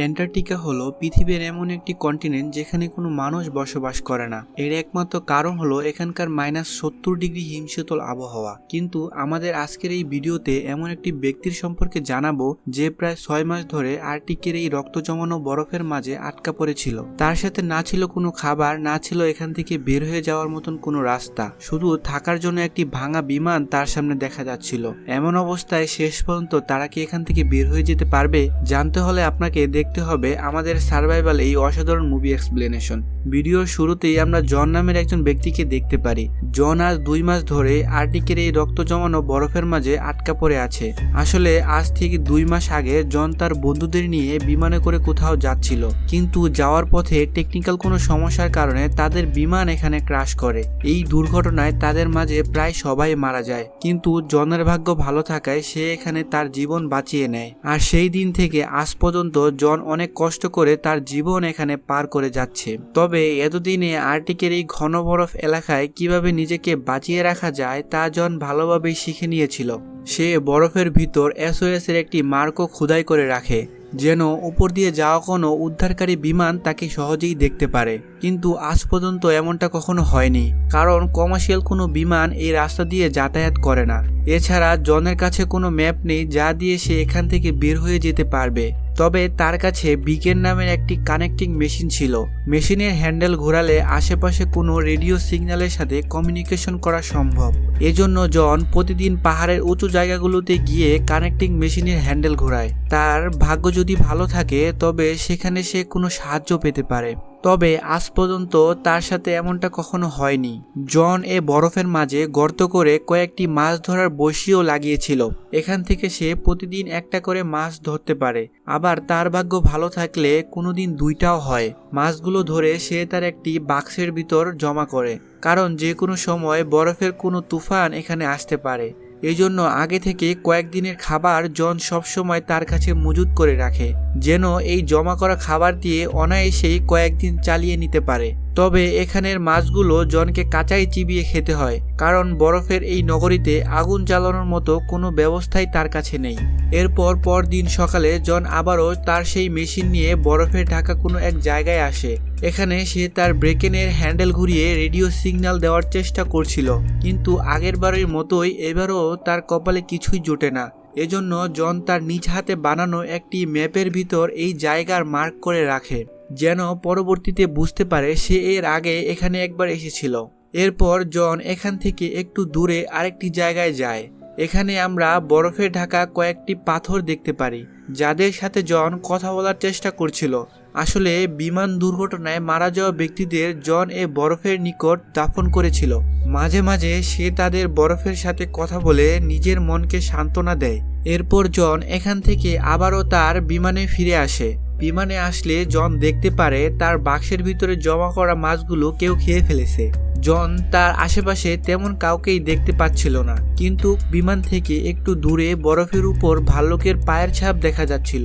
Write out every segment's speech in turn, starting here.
Antarctica হলো পৃথিবীর এমন একটি কন্টিনেন্ট যেখানে কোনো মানুষ বসবাস করে না। এর একমাত্র কারণ হলো এখানকার -70 ডিগ্রি হিমশীতল আবহাওয়া। কিন্তু আমাদের আজকের এই ভিডিওতে এমন একটি ব্যক্তির সম্পর্কে জানাবো যে প্রায় 6 মাস ধরে আর্কটিকের এই রক্ত জমানো বরফের মাঝে আটকা পড়েছিল। তার সাথে না ছিল কোনো খাবার, না ছিল এখান থেকে বের হয়ে যাওয়ার মতন কোনো রাস্তা, শুধু থাকার জন্য একটি ভাঙা বিমান তার সামনে দেখা যাচ্ছিল। এমন অবস্থায় শেষ পর্যন্ত তারা কি এখান থেকে বের হয়ে যেতে পারবে? জানতে হলে আপনাকে দেখতে হবে আমাদের সার্ভাইভাল এই অসাধারণ মুভি এক্সপ্লেনেশন। ভিডিওর শুরুতেই আমরা জন নামের একজন ব্যক্তিকে দেখতে পারি। জন আজ 2 মাস ধরে আর্কটিকের এই রক্ত জমানো বরফের মাঝে আটকা পড়ে আছে। আসলে আজ থেকে 2 মাস আগে জন তার বন্ধুদের নিয়ে বিমানে করে কোথাও যাচ্ছিল, কিন্তু যাওয়ার পথে টেকনিক্যাল কোনো সমস্যার কারণে তাদের বিমান এখানে ক্র্যাশ করে। এই দুর্ঘটনায় তাদের মাঝে প্রায় সবাই মারা যায়, কিন্তু জনের ভাগ্য ভালো থাকায় সে এখানে তার জীবন বাঁচিয়ে নেয়। আর সেই দিন থেকে আজ পর্যন্ত জন অনেক কষ্ট করে তার জীবন এখানে পার করে যাচ্ছে। তবে এতদিনে আর্কটিকের এই ঘন বরফ এলাকায় কিভাবে নিজেকে বাঁচিয়ে রাখা যায় তা জন ভালোভাবেই শিখে নিয়েছিল। সে বরফের ভিতর SOS এর একটি মার্কও খোদাই করে রাখে, যেন উপর দিয়ে যাওয়া কোনো উদ্ধারকারী বিমান তাকে সহজেই দেখতে পারে। কিন্তু আজ পর্যন্ত এমনটা কখনো হয়নি, কারণ কমার্শিয়াল কোনো বিমান এই রাস্তা দিয়ে যাতায়াত করে না। এছাড়া জনের কাছে কোনো ম্যাপ নেই যা দিয়ে সে এখান থেকে বের হয়ে যেতে পারবে। তবে তার কাছে বিকেন নামের একটি কানেক্টিং মেশিন ছিল। মেশিনের হ্যান্ডেল ঘোরালে আশেপাশে কোনো রেডিও সিগন্যালের সাথে কমিউনিকেশন করা সম্ভব। এজন্য জন প্রতিদিন পাহাড়ের উঁচু জায়গাগুলোতে গিয়ে কানেক্টিং মেশিনের হ্যান্ডেল ঘোরায়। তার ভাগ্য যদি ভালো থাকে তবে সেখানে সে কোনো সাহায্য পেতে পারে। তবে আজ পর্যন্ত তার সাথে এমনটা কখনো হয়নি। জন এ বরফের মাঝে গর্ত করে কয়েকটি মাছ ধরার বড়শিও লাগিয়েছিল। এখান থেকে সে প্রতিদিন একটা করে মাছ ধরতে পারে। আবার তার ভাগ্য ভালো থাকলে কোনোদিন 2টাও হয়। মাছগুলো ধরে সে তার একটি বাক্সের ভিতর জমা করে, কারণ যে কোনো সময় বরফের কোনো তুফান এখানে আসতে পারে। এই জন্য আগে থেকে কয়েকদিনের খাবার জন সবসময় তার কাছে মজুত করে রাখে, যেন এই জমা করা খাবার দিয়ে অনায়াসেই কয়েকদিন চালিয়ে নিতে পারে। তবে এখানের মাছগুলো জনকে কাঁচাই চিবিয়ে খেতে হয়, কারণ বরফের এই নগরীতে আগুন জ্বালানোর মতো কোনো ব্যবস্থাই তার কাছে নেই। এরপর পরদিন সকালে জন আবারও তার সেই মেশিন নিয়ে বরফে ঢাকা কোনো এক জায়গায় আসে। এখানে সে তার ব্রেকেনের হ্যান্ডেল ঘুরিয়ে রেডিও সিগন্যাল দেওয়ার চেষ্টা করছিল, কিন্তু আগেরবারের মতোই এবারও তার কপালে কিছুই জোটে না। এজন্য জন তার নিজ হাতে বানানো একটি ম্যাপের ভিতর এই জায়গার মার্ক করে রাখে, যেন পরবর্তীতে বুঝতে পারে সে এর আগে এখানে একবার এসেছিল। এরপর জন এখান থেকে একটু দূরে আরেকটি জায়গায় যায়। এখানে আমরা বরফে ঢাকা কয়েকটি পাথর দেখতে পারি, যাদের সাথে জন কথা বলার চেষ্টা করছিল। আসলে বিমান দুর্ঘটনায় মারা যাওয়া ব্যক্তিদের জন এ বরফের নিকট দাফন করেছিল। মাঝে মাঝে সে তাদের বরফের সাথে কথা বলে নিজের মনকে সান্ত্বনা দেয়। এরপর জন এখান থেকে আবারও তার বিমানে ফিরে আসে। বিমানে আসলে জন দেখতে পারে তার বাক্সের ভিতরে জমা করা মাছগুলো কেউ খেয়ে ফেলেছে। জন তার আশেপাশে তেমন কাউকেই দেখতে পাচ্ছিল না, কিন্তু বিমান থেকে একটু দূরে বরফের উপর ভাল্লুকের পায়ের ছাপ দেখা যাচ্ছিল।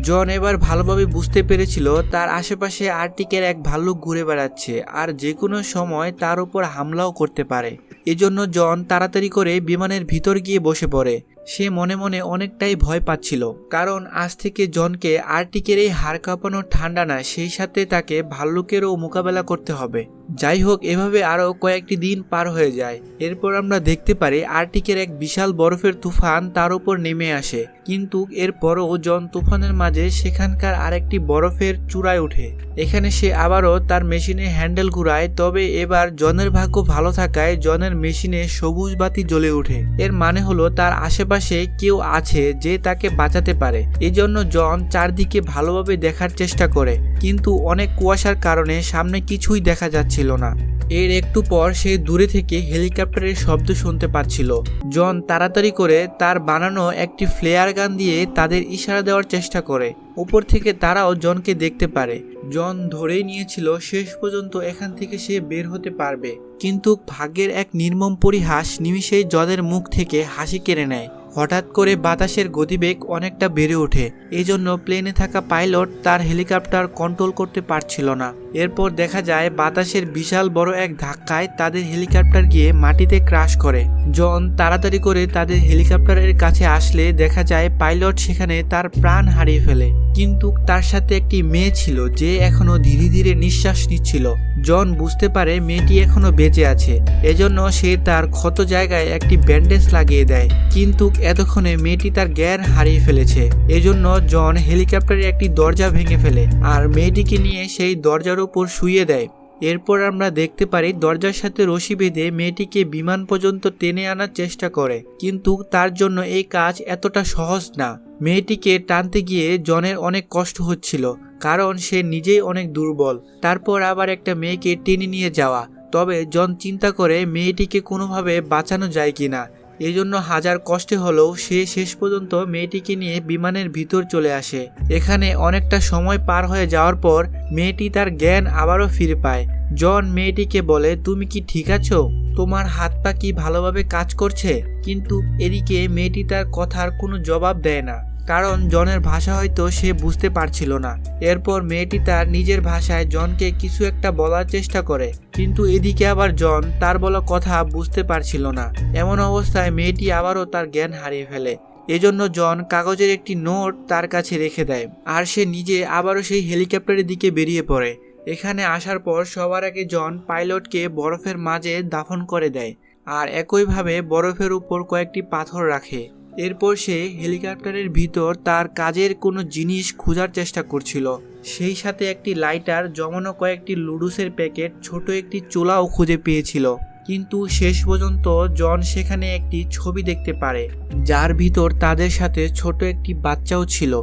জন এবার ভালোভাবে বুঝতে পেরেছিল তার আশেপাশে আর্কটিকের এক ভাল্লুক ঘুরে বেড়াচ্ছে, আর যে কোনো সময় তার উপর হামলাও করতে পারে। এজন্য জন তাড়াতাড়ি করে বিমানের ভিতর গিয়ে বসে পড়ে। সে মনে মনে অনেকটাই ভয় পাচ্ছিল, কারণ আজ থেকে জনকে আর্কটিকের এই হাড় কাঁপানো ঠান্ডা না, সেই সাথে তাকে ভাল্লুকেরও মোকাবেলা করতে হবে। যাই হোক, এভাবে আরও কয়েকটি দিন পার হয়ে যায়। এরপর আমরা দেখতে পারি আর্কটিকের এক বিশাল বরফের তুফান তার উপর নেমে আসে, কিন্তু এরপরও জন তুফানের মাঝে সেখানকার আরেকটি বরফের চূড়ায় ওঠে। এখানে সে আবারও তার মেশিনে হ্যান্ডেল ঘুরায়। তবে এবার জনের ভাগ্য ভালো থাকায় জনের মেশিনে সবুজ বাতি জ্বলে ওঠে। এর মানে হলো তার আশেপাশে কেউ আছে যে তাকে বাঁচাতে পারে। এজন্য জন চারদিকে ভালোভাবে দেখার চেষ্টা করে, কিন্তু অনেক কুয়াশার কারণে সামনে কিছুই দেখা যাচ্ছিল না। এর একটু পর সে দূরে থেকে হেলিকপ্টারের শব্দ শুনতে পাচ্ছিল। জন তাড়াতাড়ি করে তার বানানো একটি ফ্লেয়ার গান দিয়ে তাদের ইশারা দেওয়ার চেষ্টা করে। উপর থেকে তারাও জনকে দেখতে পারে। জন ধরেই নিয়েছিল শেষ পর্যন্ত এখান থেকে সে বের হতে পারবে, কিন্তু ভাগ্যের এক নির্মম পরিহাস নিমিষেই জনের মুখ থেকে হাসি কেড়ে নেয়। হঠাৎ করে বাতাসের গতিবেগ অনেকটা বেড়ে ওঠে। এজন্য প্লেনে থাকা পাইলট তার হেলিকপ্টার কন্ট্রোল করতে পারছিল না। এরপর দেখা যায় বাতাসের বিশাল বড় এক ধাক্কায় তাদের হেলিকপ্টার গিয়ে মাটিতে ক্রাশ করে। জন তাড়াতাড়ি করে তাদের হেলিকপ্টারের কাছে আসলে দেখা যায় পাইলট সেখানে তার প্রাণ হারিয়ে ফেলে। কিন্তু তার সাথে একটি মেয়ে ছিল যে এখনো ধীরে ধীরে নিঃশ্বাস নিচ্ছিল। জন বুঝতে পারে মেয়েটি এখনো বেঁচে আছে, এজন্য সে তার ক্ষত জায়গায় একটি ব্যান্ডেজ লাগিয়ে দেয়। কিন্তু এতক্ষণে মেয়েটি তার জ্ঞান হারিয়ে ফেলেছে। এজন্য জন হেলিকপ্টারের একটি দরজা ভেঙে ফেলে আর মেয়েটিকে নিয়ে সেই দরজার উপর শুইয়ে দেয়। এরপর আমরা দেখতে পারি দরজার সাথে রশি বেঁধে মেয়েটিকে বিমান পর্যন্ত টেনে আনার চেষ্টা করে, কিন্তু তার জন্য এই কাজ এতটা সহজ না। মেয়েটিকে টানতে গিয়ে জনের অনেক কষ্ট হচ্ছিল, কারণ সে নিজেই অনেক দুর্বল। তারপর আবার একটা মেয়েকে টেনে নিয়ে যাওয়া। তবে জন চিন্তা করে মেয়েটিকে কোনোভাবে বাঁচানো যায় কিনা। এজন্য হাজার কষ্টে হলেও সে শেষ পর্যন্ত মেয়েটিকে নিয়ে বিমানের ভিতর চলে আসে। এখানে অনেকটা সময় পার হয়ে যাওয়ার পর মেয়েটি তার জ্ঞান আবারও ফিরে পায়। জন মেয়েটিকে বলে, তুমি কি ঠিক আছো? তোমার হাত পা কি ভালোভাবে কাজ করছে? কিন্তু এদিকে মেয়েটি তার কথার কোনো জবাব দেয় না, কারণ জনের ভাষা হয়তো সে বুঝতে পারছিল না। এরপর মেয়েটি তার নিজের ভাষায় জনকে কিছু একটা বলার চেষ্টা করে, কিন্তু এদিকে আবার জন তার বলা কথা বুঝতে পারছিল না। এমন অবস্থায় মেয়েটি আবারও তার জ্ঞান হারিয়ে ফেলে। এজন্য জন কাগজের একটি নোট তার কাছে রেখে দেয়, আর সে নিজে আবারও সেই হেলিকপ্টারের দিকে বেরিয়ে পড়ে। এখানে আসার পর সবার আগে জন পাইলটকে বরফের মাঝে দাফন করে দেয়, আর একইভাবে বরফের উপর কয়েকটি পাথর রাখে। এরপর সে হেলিকপ্টারের ভিতর তার কাজের কোনো জিনিস খোঁজার চেষ্টা করছিল। সেই সাথে একটি লাইটার, জমানো কয়েকটি লুডুসের প্যাকেট, ছোট একটি চুলাও খুঁজে পেয়েছিল। কিন্তু শেষ পর্যন্ত জন সেখানে একটি ছবি দেখতে পারে, যার ভিতর তাদের সাথে ছোট একটি বাচ্চাও ছিল।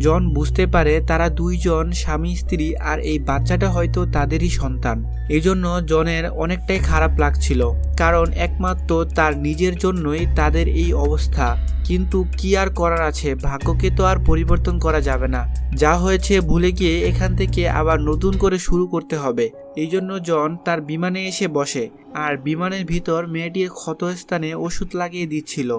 জন বুঝতে পারে তারা দুইজন স্বামী স্ত্রী, আর এই বাচ্চাটা হয়তো তাদেরই সন্তান। এজন্য জনের অনেকটাই খারাপ লাগছিল, কারণ একমাত্র তার নিজের জন্যই তাদের এই অবস্থা। কিন্তু কি আর করার আছে, ভাগ্যকে তো আর পরিবর্তন করা যাবে না। যা হয়েছে ভুলে গিয়ে এখান থেকে আবার নতুন করে শুরু করতে হবে। এই জন্য জন তার বিমানে এসে বসে, আর বিমানের ভিতর মেয়েটির ক্ষতস্থানে ওষুধ লাগিয়ে দিচ্ছিল।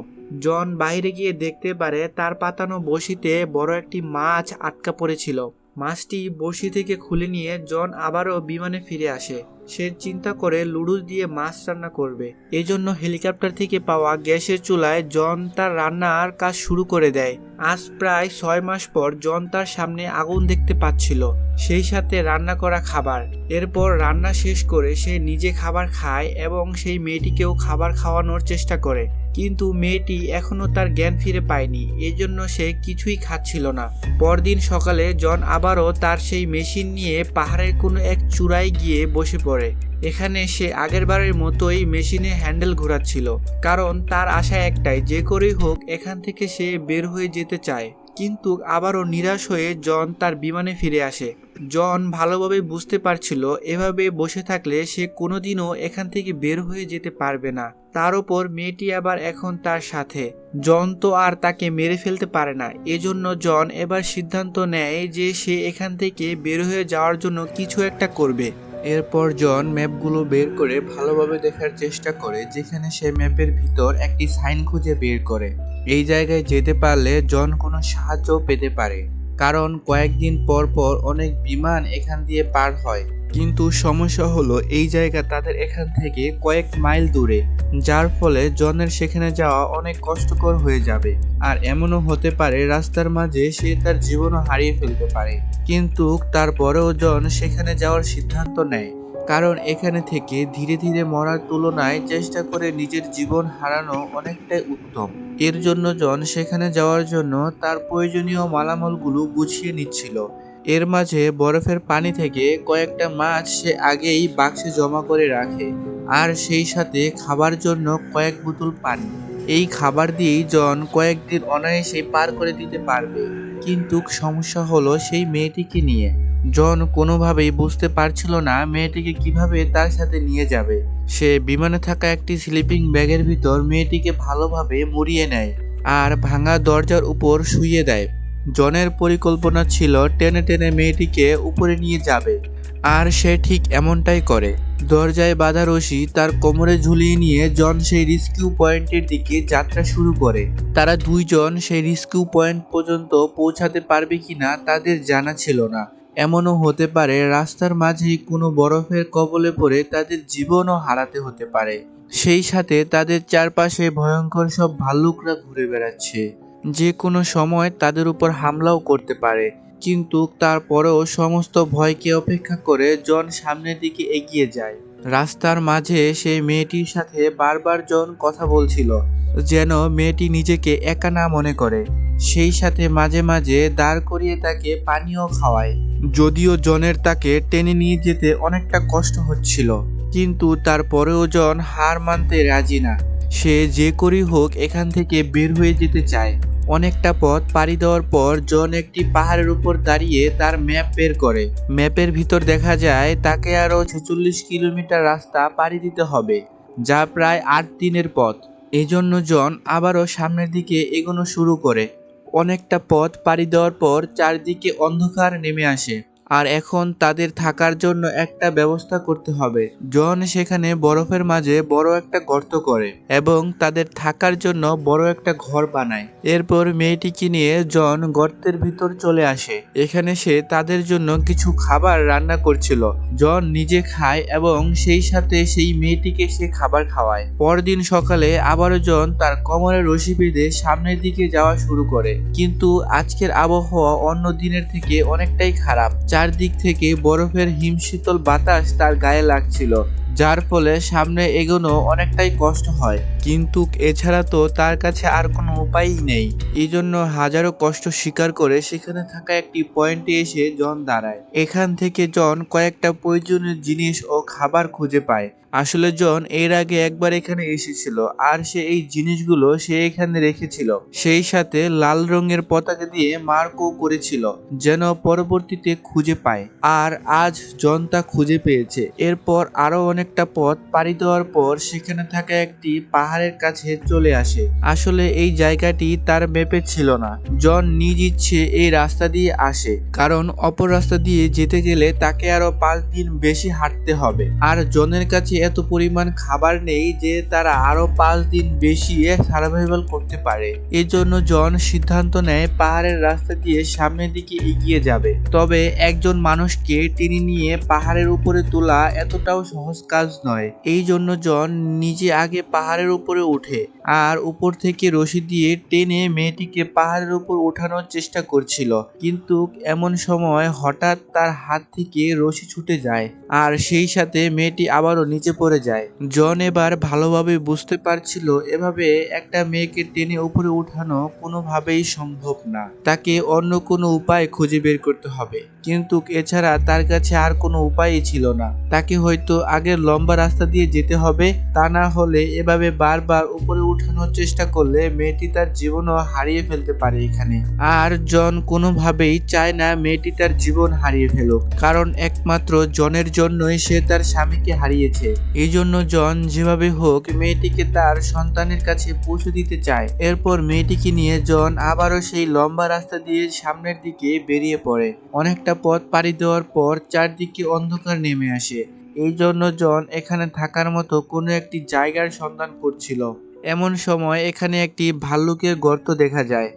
জন বাইরে গিয়ে দেখতে পারে তার পাতানো বড়শিতে বড় একটি মাছ আটকা পড়েছিল। মাছটি বড়শি থেকে খুলে নিয়ে জন আবারও বিমানে ফিরে আসে। সে চিন্তা করে লুডুস দিয়ে মাছ রান্না করবে। এজন্য হেলিকপ্টার থেকে পাওয়া গ্যাসের চুলায় জন তার রান্নার কাজ শুরু করে দেয়। আজ প্রায় 6 মাস পর জন তার সামনে আগুন দেখতে পাচ্ছিল, সেই সাথে রান্না করা খাবার। এরপর রান্না শেষ করে সে নিজে খাবার খায় এবং সেই মেয়েটিকেও খাবার খাওয়ানোর চেষ্টা করে, কিন্তু মেয়েটি এখনো তার জ্ঞান ফিরে পায়নি। এজন্য সে কিছুই খাচ্ছিল না। পরদিন সকালে জন আবারও তার সেই মেশিন নিয়ে পাহাড়ের কোনো এক চূড়ায় গিয়ে বসে পড়ে। এখানে সে আগেরবারের মতোই মেশিনে হ্যান্ডেল ঘোরাচ্ছিল, কারণ তার আশা একটাই, যে করেই হোক এখান থেকে সে বের হয়ে যেতে চায়। কিন্তু আবারও নিরাশ হয়ে জন তার বিমানে ফিরে আসে। জন ভালোভাবে বুঝতে পারছিল এভাবে বসে থাকলে সে কোনোদিনও এখান থেকে বের হয়ে যেতে পারবে না। তার উপর মেয়েটি আবার এখন তার সাথে। জন তো আর তাকে মেরে ফেলতে পারে না। এজন্য জন এবার সিদ্ধান্ত নেয় যে সে এখান থেকে বের হয়ে যাওয়ার জন্য কিছু একটা করবে। এরপর জন ম্যাপগুলো বের করে ভালোভাবে দেখার চেষ্টা করে, যেখানে সে ম্যাপের ভিতর একটি সাইন খুঁজে বের করে। এই জায়গায় যেতে পারলে জন কোনো সাহায্য পেতে পারে, কারণ কয়েকদিন পর পর অনেক বিমান এখান দিয়ে পার হয়। কিন্তু সমস্যা হলো এই জায়গা তাদের এখান থেকে কয়েক মাইল দূরে, যার ফলে জনের সেখানে যাওয়া অনেক কষ্টকর হয়ে যাবে। আর এমনও হতে পারে রাস্তার মাঝে সে তার জীবনও হারিয়ে ফেলতে পারে। কিন্তু তারপরেও জন সেখানে যাওয়ার সিদ্ধান্ত নেয়, কারণ এখানে থেকে ধীরে ধীরে মরার তুলনায় চেষ্টা করে নিজের জীবন হারানো অনেকটাই উত্তম। এর জন্য জন সেখানে যাওয়ার জন্য তার প্রয়োজনীয় মালামালগুলো গুছিয়ে নিচ্ছিল। এর মাঝে বরফের পানি থেকে কয়েকটা মাছ সে আগেই বাক্সে জমা করে রাখে, আর সেই সাথে খাবার জন্য কয়েক বোতল পানি। এই খাবার দিয়েই জন কয়েকদিন অনায়াসে পার করে দিতে পারবে। কিন্তু সমস্যা হলো সেই মেয়েটিকে নিয়ে। জন কোনোভাবেই বুঝতে পারছিল না মেয়েটিকে কিভাবে তার সাথে নিয়ে যাবে। সে বিমানে থাকা একটি স্লিপিং ব্যাগের ভিতর মেয়েটিকে ভালোভাবে মুড়িয়ে নেয় আর ভাঙা দরজার উপর শুইয়ে দেয়। জনের পরিকল্পনা ছিল টেনে টেনে মেয়েটিকে উপরে নিয়ে যাবে, আর সে ঠিক এমনটাই করে। দরজায় বাঁধা রশি তার কোমরে ঝুলিয়ে নিয়ে জন সেই রেস্কিউ পয়েন্টের দিকে যাত্রা শুরু করে। তারা দুইজন সেই রেস্কিউ পয়েন্ট পর্যন্ত পৌঁছাতে পারবে কিনা তাদের জানা ছিল না। এমনও হতে পারে রাস্তার মাঝেই কোনো বরফের কবলে পড়ে তাদের জীবনও হারাতে হতে পারে। সেই সাথে তাদের চারপাশে ভয়ঙ্কর সব ভাল্লুকরা ঘুরে বেড়াচ্ছে, যে কোনো সময় তাদের উপর হামলাও করতে পারে। কিন্তু তারপরেও সমস্ত ভয়কে উপেক্ষা করে জন সামনের দিকে এগিয়ে যায়। রাস্তার মাঝে সেই মেয়েটির সাথে বারবার জন কথা বলছিল, যেন মেয়েটি নিজেকে একা না মনে করে। সেই সাথে মাঝে মাঝে দাঁড় করিয়ে তাকে পানীয় খাওয়ায়। যদিও জনের তাকে টেনে নিয়ে যেতে অনেকটা কষ্ট হচ্ছিল, কিন্তু তারপরেও জন হার মানতে রাজি না। সে যে করেই হোক এখান থেকে বের হয়ে যেতে চায়। অনেকটা পথ পাড়ি দেওয়ার পর জন একটি পাহাড়ের উপর দাঁড়িয়ে তার ম্যাপ বের করে। ম্যাপের ভিতর দেখা যায় তাকে আরও 46 কিলোমিটার রাস্তা পাড়ি দিতে হবে, যা প্রায় 8 দিনের পথ। এজন্য জন আবারও সামনের দিকে এগোনো শুরু করে। অনেকটা পথ পাড়ি দেওয়ার পর চারদিকে অন্ধকার নেমে আসে, আর এখন তাদের থাকার জন্য একটা ব্যবস্থা করতে হবে। জন সেখানে বরফের মাঝে বড় একটা গর্ত করে এবং তাদের থাকার জন্য বড় একটা ঘর বানায়। এরপর মেয়েটিকে নিয়ে জন গর্তের ভিতর চলে আসে। এখানে সে তাদের জন্য কিছু খাবার রান্না করছিল। জন নিজে খায় এবং সেই সাথে সেই মেয়েটিকে সে খাবার খাওয়ায়। পরদিন সকালে আবারও জন তার কোমরে রশি বেঁধে সামনের দিকে যাওয়া শুরু করে। কিন্তু আজকের আবহাওয়া অন্য দিনের থেকে অনেকটাই খারাপ। চারদিক থেকে বরফের হিমশীতল বাতাস তার গায়ে লাগছিল, যার ফলে সামনে এগোনো অনেকটাই কষ্ট হয়। কিন্তু এছাড়া তো তার কাছে আর কোনো উপায়ই নেই। এই জন্য হাজারো কষ্ট স্বীকার করে সেখানে থাকা একটি পয়েন্টে এসে জন দাঁড়ায়। এখান থেকে জন কয়েকটা প্রয়োজনীয় জিনিস ও খাবার খুঁজে পায়। আসলে জন এর আগে একবার এখানে এসেছিল, আর সে এই জিনিসগুলো সে এখানে রেখেছিল। সেই সাথে লাল রঙের পতাকা দিয়ে মার্কও করেছিল, যেন পরবর্তীতে খুঁজে পায়। আর আজ জন তা খুঁজে পেয়েছে। এরপর আরো অনেকটা পথ পাড়ি দেওয়ার পর সেখানে থাকা একটি পাহাড়ের কাছে চলে আসে। আসলে এই জায়গাটি তার ম্যাপে ছিল না। জন নিজ ইচ্ছে এই রাস্তা দিয়ে আসে, কারণ অপর রাস্তা দিয়ে যেতে গেলে তাকে আরো 5 দিন বেশি হাঁটতে হবে। আর জনের কাছে এত পরিমাণ খাবার নেই যে তারা আরো 5 দিন বেশি সার্ভাইভাল করতে পারে। এজন্য জন সিদ্ধান্ত নেয় পাহাড়ের রাস্তা দিয়ে সামনের দিকে এগিয়ে যাবে। তবে একজন মানুষকে টেনে নিয়ে পাহাড়ের উপরে তোলা এতটাও সহজ কাজ নয়। এই জন্য জন নিজে আগে পাহাড়ের উপরে ওঠে আর উপর থেকে রশি দিয়ে টেনে মেয়েটিকে পাহাড়ের উপর ওঠানোর চেষ্টা করছিল। কিন্তু এমন সময় হঠাৎ তার হাত থেকে রশি ছুটে যায়, আর সেই সাথে মেয়েটি আবারও নিচে পড়ে যায়। জন এবার ভালোভাবে বুঝতে পারছিল এভাবে একটা মেয়েকে টেনে উপরে উঠানো কোনোভাবেই সম্ভব না। তাকে অন্য কোনো উপায় খুঁজে বের করতে হবে। কিন্তু এছাড়া তার কাছে আর কোনো উপায়ই ছিল না। তাকে হয়তো আগের লম্বা রাস্তা দিয়ে যেতে হবে, তা না হলে এভাবে বারবার উপরে উঠানোর চেষ্টা করলে মেয়েটি তার জীবনও হারিয়ে ফেলতে পারে এখানে। আর জন কোনোভাবেই চায় না মেয়েটি তার জীবন হারিয়ে ফেলুক, কারণ একমাত্র জনের জন্যই সে তার স্বামীকে হারিয়েছে। এই জন্য জন যেভাবে হোক মেয়েটিকে তার সন্তানের কাছে পৌঁছে দিতে চায়। এরপর মেয়েটিকে নিয়ে জন আবারও সেই লম্বা রাস্তা দিয়ে সামনের দিকে বেরিয়ে পড়ে। অনেকটা পথ পাড়ি দেওয়ার পর চারদিকে অন্ধকার নেমে আসে। এই জন্য জন এখানে থাকার মতো কোনো একটি জায়গার সন্ধান করছিল। এমন সময় এখানে একটি ভাল্লুকের গর্ত দেখা যায়।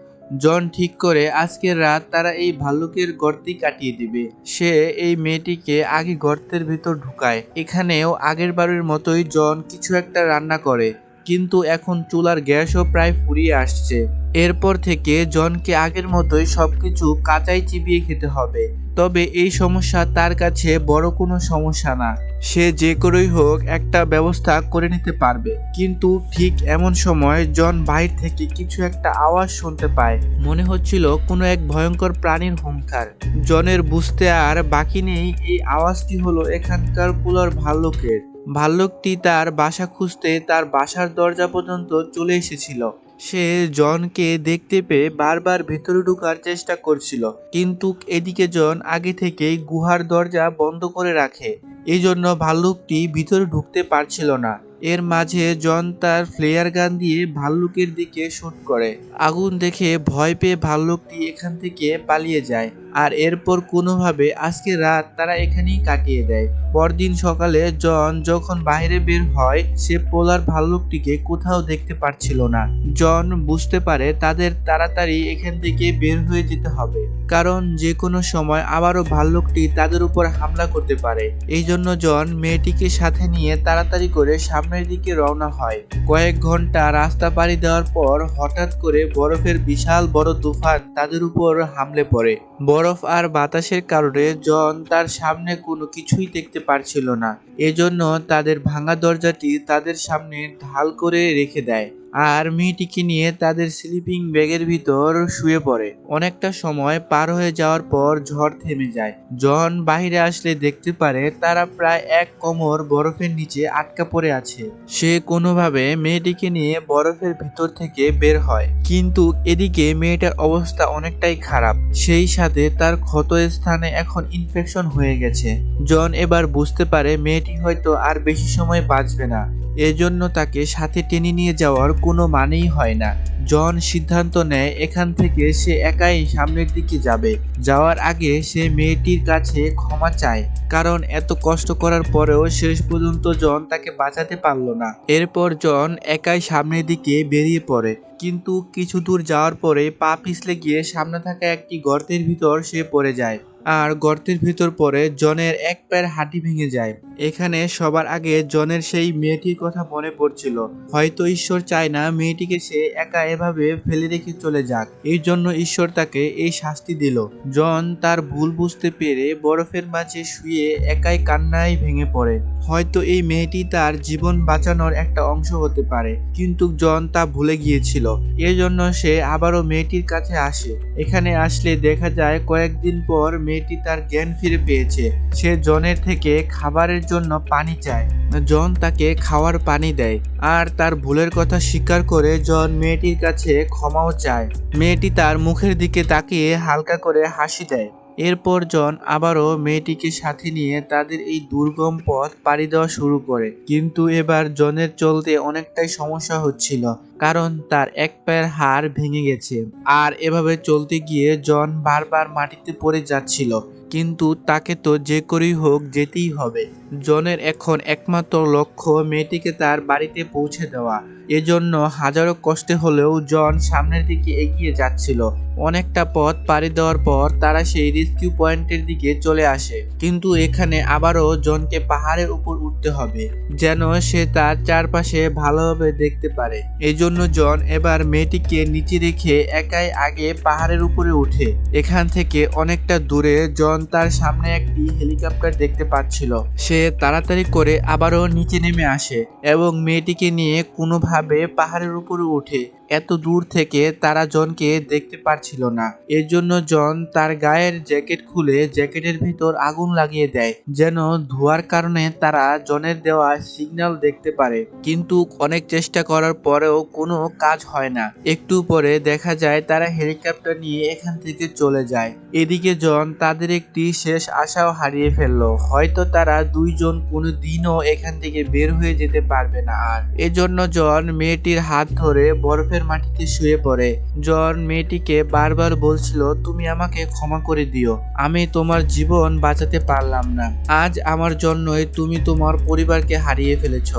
জন ঠিক করে আজকের রাত তারা এই ভাল্লুকের গর্তেই কাটিয়ে দিবে। সে এই মেয়েটিকে আগে গর্তের ভিতর ঢুকায়। এখানেও আগের বারের মতোই জন কিছু একটা রান্না করে, কিন্তু এখন চুলার গ্যাসও প্রায় ফুরিয়ে আসছে। এরপর থেকে জনকে আগের মতোই সবকিছু কাঁচাই চিবিয়ে খেতে হবে। তবে এই সমস্যা তার কাছে বড় কোনো সমস্যা না। সে যে করেই হোক একটা ব্যবস্থা করে নিতে পারবে। কিন্তু ঠিক এমন সময় জন বাইরে থেকে কিছু একটা আওয়াজ শুনতে পায়। মনে হচ্ছিল কোনো এক ভয়ঙ্কর প্রাণীর হুঙ্কার। জনের বুঝতে আর বাকি নেই এই আওয়াজটি হলো এখানকার কুলার ভাল্লুকের। ভাল্লুকটি তার বাসা খুঁজতে তার বাসার দরজা পর্যন্ত চলে এসেছিল। সে জনকে দেখতে পেয়ে বারবার ভেতরে ঢোকার চেষ্টা করছিল, কিন্তু এদিকে জন আগে থেকেই গুহার দরজা বন্ধ করে রাখে। এই জন্য ভাল্লুকটি ভিতরে ঢুকতে পারছিল না। এর মাঝে জন তার ফ্লেয়ার গান দিয়ে ভাল্লুকের দিকে শুট করে। আগুন দেখে ভয় পেয়ে ভাল্লুকটি এখান থেকে পালিয়ে যায়। আর এরপর কোনোভাবে আজকে রাত তারা এখানেই কাটিয়ে দেয়। পরদিন সকালে জন যখন বাইরে বের হয়, সে পোলার ভাল্লুকটিকে কোথাও দেখতে পারছিল না। জন বুঝতে পারে তাদের তাড়াতাড়ি এখান থেকে বের হয়ে যেতে হবে, কারণ যে কোনো সময় আবারও ভাল্লুকটি তাদের উপর হামলা করতে পারে। এই জন্য জন মেয়েটিকে সাথে নিয়ে তাড়াতাড়ি করে সামনের দিকে রওনা হয়। কয়েক ঘন্টা রাস্তা পাড়ি দেওয়ার পর হঠাৎ করে বরফের বিশাল বড় তুফান তাদের উপর হামলে পড়ে। বরফ আর বাতাসের কারণে জন তার সামনে কোনো কিছুই দেখতে পারছিল না। এজন্য তাদের ভাঙা দরজাটি তাদের সামনে ঢাল করে রেখে দেয় আর মেয়েটিকে নিয়ে তাদের স্লিপিং ব্যাগের ভিতর শুয়ে পড়ে। অনেকটা সময় পার হয়ে যাওয়ার পর ঝড় থেমে যায়। জন বাইরে আসলে দেখতে পারে তারা প্রায় এক কোমর বরফের নিচে আটকা পড়ে আছে। সে কোনোভাবে মেয়েটিকে নিয়ে বরফের ভিতর থেকে বের হয়, কিন্তু এদিকে মেয়েটার অবস্থা অনেকটাই খারাপ। সেই সাথে তার ক্ষত স্থানে এখন ইনফেকশন হয়ে গেছে। জন এবার বুঝতে পারে মেয়েটি হয়তো আর বেশি সময় বাঁচবে না। এজন্য তাকে সাথে টেনে নিয়ে যাওয়ার কোনো মানেই হয় না। জন সিদ্ধান্ত নেয় এখান থেকে সে একাই সামনের দিকে যাবে। যাওয়ার আগে সে মেয়েটির কাছে ক্ষমা চায়, কারণ এত কষ্ট করার পরেও শেষ পর্যন্ত জন তাকে বাঁচাতে পারল না। এরপর জন একাই সামনের দিকে বেরিয়ে পড়ে, কিন্তু কিছু দূর যাওয়ার পরে পা পিছলে গিয়ে সামনে থাকা একটি গর্তের ভিতর সে পড়ে যায়। আর গর্তের ভিতর পড়ে জনের এক পায়ের হাঁটু ভেঙে যায়। এখানে সবার আগে জনের সেই মেয়েটির কথা মনে পড়ছিল। হয়তো ঈশ্বর চায় না মেয়েটিকে সে একা এভাবে ফেলে রেখে চলে যাক, এই জন্য ঈশ্বর তাকে এই শাস্তি দিল। জন তার ভুল বুঝতে পেরে বরফের মাঝে শুয়ে একাই কান্নায় ভেঙে পড়ে। হয়তো এই মেয়েটি তার জীবন বাঁচানোর একটা অংশ হতে পারে, কিন্তু জন তা ভুলে গিয়েছিল। এজন্য সে আবারও মেয়েটির কাছে আসে। এখানে আসলে দেখা যায় কয়েকদিন পর মেয়েটি তার জ্ঞান ফিরে পেয়েছে। সে জনের থেকে খাবারের জন্য পানি চায়। জন তাকে খাওয়ার পানি দেয় আর তার ভুলের কথা স্বীকার করে জন মেয়েটির কাছে ক্ষমাও চায়। মেয়েটি তার মুখের দিকে তাকিয়ে হালকা করে হাসি দেয়। এরপর জন আবারও মেয়েটিকে সাথে নিয়ে তাদের এই দুর্গম পথ পাড়ি দেওয়া শুরু করে। কিন্তু এবার জনের চলতে অনেকটাই সমস্যা হচ্ছিল, কারণ তার এক পায়ের হাড় ভেঙে গেছে। আর এভাবে চলতে গিয়ে জন বারবার মাটিতে পড়ে যাচ্ছিল, কিন্তু তাকে তো যে করেই হোক যেতেই হবে। জনের এখন একমাত্র লক্ষ্য মেয়েটিকে তার বাড়িতে পৌঁছে দেওয়া। এজন্য হাজারো কষ্টে হলেও জন সামনের দিকে এগিয়ে যাচ্ছিল। অনেকটা পথ পাড়ি দেওয়ার পর তারা সেই রেস্কিউ পয়েন্টের দিকে চলে আসে, কিন্তু এখানে আবারও জনকে পাহাড়ের উপর উঠতে হবে, যেন সে তার চারপাশে ভালোভাবে দেখতে পারে। এজন্য জন এবার মেয়েটিকে নিচে রেখে একাই আগে পাহাড়ের উপরে উঠে। এখান থেকে অনেকটা দূরে জন তার সামনে একটি হেলিকপ্টার দেখতে পাচ্ছিল। সে তাড়াতাড়ি করে আবারও নিচে নেমে আসে এবং মেয়েটিকে নিয়ে কোনোভাবে পাহাড়ের উপরে উঠে। এত দূর থেকে তারা জনকে দেখতে পারছিল না। এর জন্য জন তার গায়ের জ্যাকেট খুলে জ্যাকেটের ভিতর আগুন লাগিয়ে দেয়, যেন ধোঁয়ার কারণে তারা জনের দেওয়া সিগন্যাল দেখতে পারে। কিন্তু অনেক চেষ্টা করার পরেও কোনো কাজ হয় না। একটু পরে দেখা যায় তারা হেলিকপ্টার নিয়ে এখান থেকে চলে যায়। এদিকে জন তাদের একটি শেষ আশাও হারিয়ে ফেললো। হয়তো তারা দুইজন কোনো দিনও এখান থেকে বের হয়ে যেতে পারবে না আর। এজন্য জন মেয়েটির হাত ধরে বরফের মাটিতে শুয়ে পড়ে। জন মেয়েটিকে বারবার বলছিল, তুমি আমাকে ক্ষমা করে দিও, আমি তোমার জীবন বাঁচাতে পারলাম না। আজ আমার জন্যই তুমি তোমার পরিবারকে হারিয়ে ফেলেছ।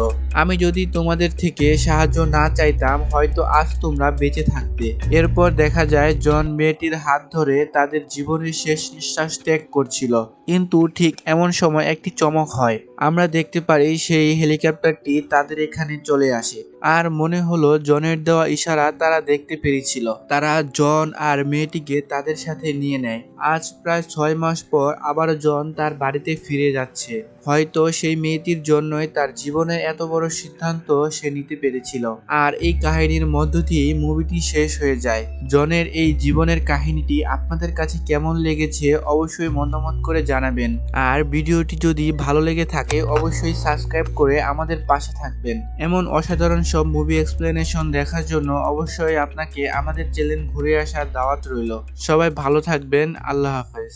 আমি যদি তোমাদের থেকে সাহায্য না চাইতাম হয়তো আজ তোমরা বেঁচে থাকতে। এরপর দেখা যায় জন মেয়েটির হাত ধরে তাদের জীবনের শেষ নিঃশ্বাস ত্যাগ করছিল। কিন্তু ঠিক এমন সময় একটি চমক হয়। আমরা দেখতে পারি সেই হেলিকপ্টারটি তাদের এখানে চলে আসে। আর মনে হলো জনের দেওয়া ইশারা তারা দেখতে পেরেছিল। তারা জন আর মেয়েটিকে তাদের সাথে নিয়ে নেয়। আজ প্রায় 6 মাস পর আবার জন তার বাড়িতে ফিরে যাচ্ছে। হয়তো সেই মেয়েটির জন্যই তার জীবনের এত বড় সিদ্ধান্ত সে নিতে পেরেছিল। আর এই কাহিনীর মধ্য দিয়েই মুভিটি শেষ হয়ে যায়। জনের এই জীবনের কাহিনীটি আপনাদের কাছে কেমন লেগেছে অবশ্যই মতামত করে জানাবেন। আর ভিডিওটি যদি ভালো লেগে থাকে অবশ্যই সাবস্ক্রাইব করে আমাদের পাশে থাকবেন। এমন অসাধারণ সব মুভি এক্সপ্লেনেশন দেখার জন্য অবশ্যই আপনাকে আমাদের চ্যানেল ঘুরে আসার দাওয়াত রইল। সবাই ভালো থাকবেন। আল্লাহ হাফেজ।